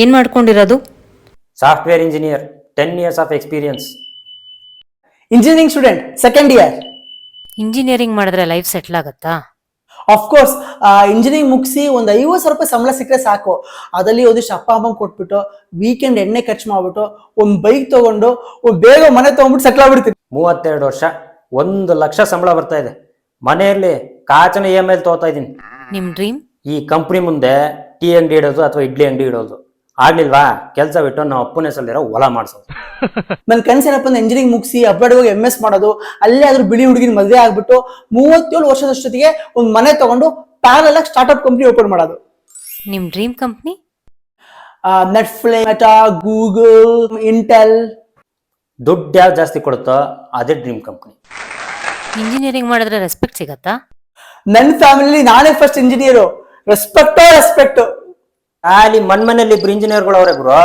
ಏನ್ ಮಾಡ್ಕೊಂಡಿರೋದು? Software engineer, 10 years of experience. Engineering student second year. Engineering ಮಾಡಿದ್ರೆ life settle ಆಗತ್ತಾ? ಕೋರ್ಸ್ ಇಂಜಿನಿಯರಿಂಗ್ ಮುಗಿಸಿ ಒಂದು 50,000 ರೂಪಾಯಿ ಸಂಬಳ ಸಿಕ್ಕರೆ ಸಾಕು. ಅದರಲ್ಲಿ ಒಂದಿಷ್ಟು ಅಪ್ಪ ಅಮ್ಮ ಕೊಟ್ಬಿಟ್ಟು ವೀಕೆಂಡ್ ಎಣ್ಣೆ ಖರ್ಚು ಮಾಡ್ಬಿಟ್ಟು ಒಂದು ಬೈಕ್ ತಗೊಂಡು ಬೇಗ ಮನೆ ತಗೊಂಡ್ಬಿಟ್ಟು ಸೆಟ್ಲ್ ಆಗ್ಬಿಡ್ತೀನಿ. 32 ವರ್ಷ, 1 ಲಕ್ಷ ಸಂಬಳ ಬರ್ತಾ ಇದೆ. ಮನೆಯಲ್ಲಿ ಕಾಚನ EMI ತಗೋತಾ ಇದ್ದೀನಿ. ನಿಮ್ ಡ್ರೀಮ್? ಈ ಕಂಪ್ನಿ ಮುಂದೆ ಟೀ ಅಂಗಡಿ ಇಡೋದು ಅಥವಾ ಇಡ್ಲಿ ಅಂಗಡಿ ಇಡೋದು. ಆಗ್ಲಿಲ್ವಾ ಕೆಲಸ ಬಿಟ್ಟು ನಾವು ಅಪ್ಪನ ಹೆಸರಲ್ಲಿರೋ ಹೊಲ ಮಾಡಿಸೋದು. ನನ್ನ ಕನಸೇನಪ್ಪ ಅಂದ್ರೆ ಇಂಜಿನಿಯರಿಂಗ್ ಮುಗಿಸಿ ಅಬ್ರಾಡ್ ಹೋಗಿ MS ಮಾಡೋದು, ಅಲ್ಲೇ ಅದ್ರ ಬಿಳಿ ಹುಡುಗಿನ ಮದುವೆ ಆಗ್ಬಿಟ್ಟು 37 ವರ್ಷದಷ್ಟೊತ್ತಿಗೆ ಒಂದು ಮನೆ ತಗೊಂಡು ಪ್ಯಾರಲ್ ಆಗಿ ಸ್ಟಾರ್ಟ್ಅಪ್ ಕಂಪ್ನಿ ಓಪನ್ ಮಾಡೋದು. ನಿಮ್ dream company? Netflix, meta, Google, Intel. ದುಡ್ಡು ಯಾವ್ದು ಜಾಸ್ತಿ ಕೊಡುತ್ತೋ ಅದೇ ಡ್ರೀಮ್ ಕಂಪ್ನಿ. ಇಂಜಿನಿಯರಿಂಗ್ ಮಾಡಿದ್ರೆ ರೆಸ್ಪೆಕ್ಟ್ ಸಿಗತ್ತಾ? ನನ್ನ ಫ್ಯಾಮಿಲಿ ನಾನೇ ಫಸ್ಟ್ ಇಂಜಿನಿಯರು. ರೆಸ್ಪೆಕ್ಟ್. ಅಲ್ಲಿ ಮನೇಲಿ ಇಬ್ರು ಇಂಜಿನಿಯರ್ಗಳು ಅವರೇ ಗುರು.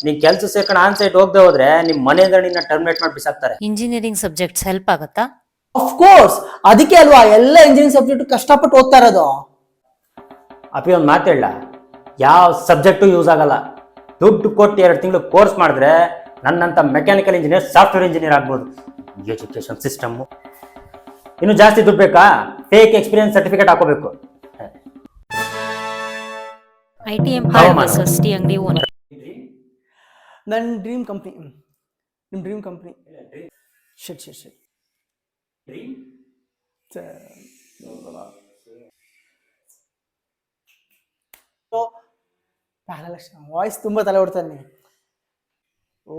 ನೀನ್ ಕೆಲಸ ಸೇರ್ಕೊಂಡು ಆನ್ ಸೈಟ್ ಹೋಗದೆ ಹೋದ್ರೆ ನಿಮ್ ಮನೆಯಿಂದ ನಿನ್ನ ಟರ್ಮಿನೇಟ್ ಮಾಡಿ ಬಿಸಾಕ್ತಾರೆ. ಇಂಜಿನಿಯರಿಂಗ್ ಸಬ್ಜೆಕ್ಟ್ಸ್ ಹೆಲ್ಪ್ ಆಗತ್ತಾ? ಕೋರ್ಸ್ ಅದಕ್ಕೆ ಅಲ್ವಾ ಎಲ್ಲ ಇಂಜಿನಿಯರಿಂಗ್ ಸಬ್ಜೆಕ್ಟ್ ಕಷ್ಟಪಟ್ಟು ಓದ್ತಾ ಇರೋದು. ಅಪ್ಪಿ ಒಂದು ಮಾತು ಹೇಳ, ಯಾವ ಸಬ್ಜೆಕ್ಟು ಯೂಸ್ ಆಗಲ್ಲ. ದುಡ್ಡು ಕೊಟ್ಟು 2 ತಿಂಗಳು ಕೋರ್ಸ್ ಮಾಡಿದ್ರೆ ನನ್ನಂತ ಮೆಕ್ಯಾನಿಕಲ್ ಇಂಜಿನಿಯರ್ ಸಾಫ್ಟ್ವೇರ್ ಇಂಜಿನಿಯರ್ ಆಗ್ಬೋದು. ಎಜುಕೇಶನ್ ಸಿಸ್ಟಮ್ ಇನ್ನು ಜಾಸ್ತಿ ದುಡ್ಡು ಬೇಕಾ? ಫೇಕ್ ಎಕ್ಸ್ಪೀರಿಯನ್ಸ್ ಸರ್ಟಿಫಿಕೇಟ್ ಹಾಕೋಬೇಕು. ಐಟಿ ಎಂಪ್ಲಾಯ್ ವರ್ಸಸ್ ಟೀ ಅಂಗಡಿ ಓನರ್. ನನ್ನ ಡ್ರೀಮ್ ಕಂಪ್ನಿ. ನಿಮ್ಮ ಡ್ರೀಮ್ ಕಂಪ್ನಿ? ಶಿಟ್ ವಾಯ್ಸ್ ತುಂಬಾ ತಲೆ ಹೊಡ್ತಾನೆ. ಓ